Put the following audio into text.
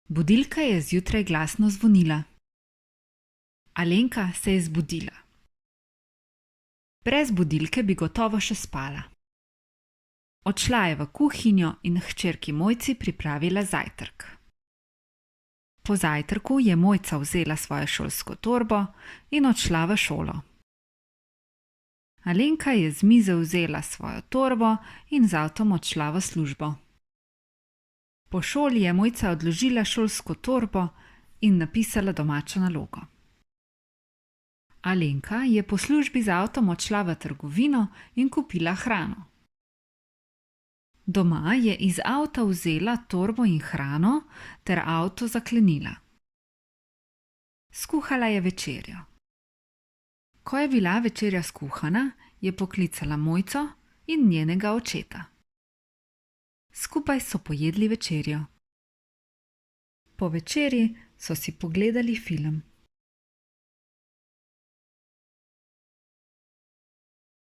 Budilka je zjutraj glasno zvonila. Alenka se je zbudila. Brez budilke bi gotovo še spala. Odšla je v kuhinjo in hčerki Mojci pripravila zajtrk. Po zajtrku je Mojca vzela svojo šolsko torbo in odšla v šolo. Alenka je z mize vzela svojo torbo in z avtom odšla v službo. Po šoli je Mojca odložila šolsko torbo in napisala domačo nalogo. Alenka je po službi z avtom odšla v trgovino in kupila hrano. Doma je iz avta vzela torbo in hrano ter avto zaklenila. Skuhala je večerjo. Ko je bila večerja skuhana, je poklicala Mojco in njenega očeta. Skupaj so pojedli večerjo. Po večerji so si pogledali film.